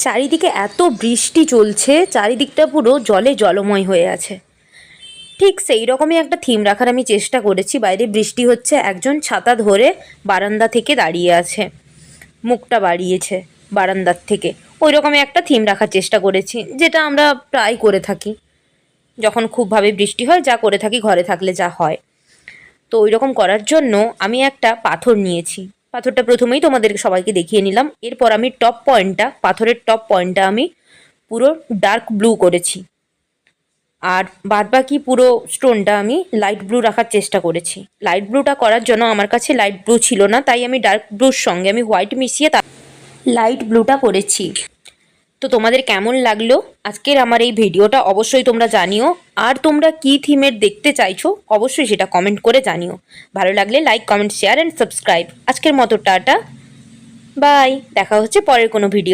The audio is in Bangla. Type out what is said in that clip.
চারিদিকে এত বৃষ্টি চলছে, চারিদিকটা পুরো জলে জলময় হয়ে আছে। ঠিক সেই রকমই একটা থিম রাখার আমি চেষ্টা করেছি। বাইরে বৃষ্টি হচ্ছে, একজন ছাতা ধরে বারান্দা থেকে দাঁড়িয়ে আছে, মুখটা বাড়িয়েছে বারান্দার থেকে। ওই রকমই একটা থিম রাখার চেষ্টা করেছি, যেটা আমরা প্রায় করে থাকি যখন খুবভাবে বৃষ্টি হয়, যা করে থাকি ঘরে থাকলে যা হয়। তো ওই রকম করার জন্য আমি একটা পাথর নিয়েছি। পাথরটা প্রথমেই তোমাদের সবাইকে দেখিয়ে নিলাম। এরপর আমি পাথরের টপ পয়েন্টটা আমি পুরো ডার্ক ব্লু করেছি, আর বাদবাকি পুরো স্টোনটা আমি লাইট ব্লু রাখার চেষ্টা করেছি। লাইট ব্লুটা করার জন্য আমার কাছে লাইট ব্লু ছিল না, তাই আমি ডার্ক ব্লুর সঙ্গে আমি হোয়াইট মিশিয়ে লাইট ব্লুটা করেছি। তো তোমাদের কেমন লাগলো আজকের আমার এই ভিডিওটা অবশ্যই তোমরা জানিও। আর তোমরা কী থিমের দেখতে চাইছো অবশ্যই সেটা কমেন্ট করে জানিও। ভালো লাগলে like, comment, share and subscribe. আজকের মতো টাটা, বাই। দেখা হচ্ছে পরের কোনো ভিডিও।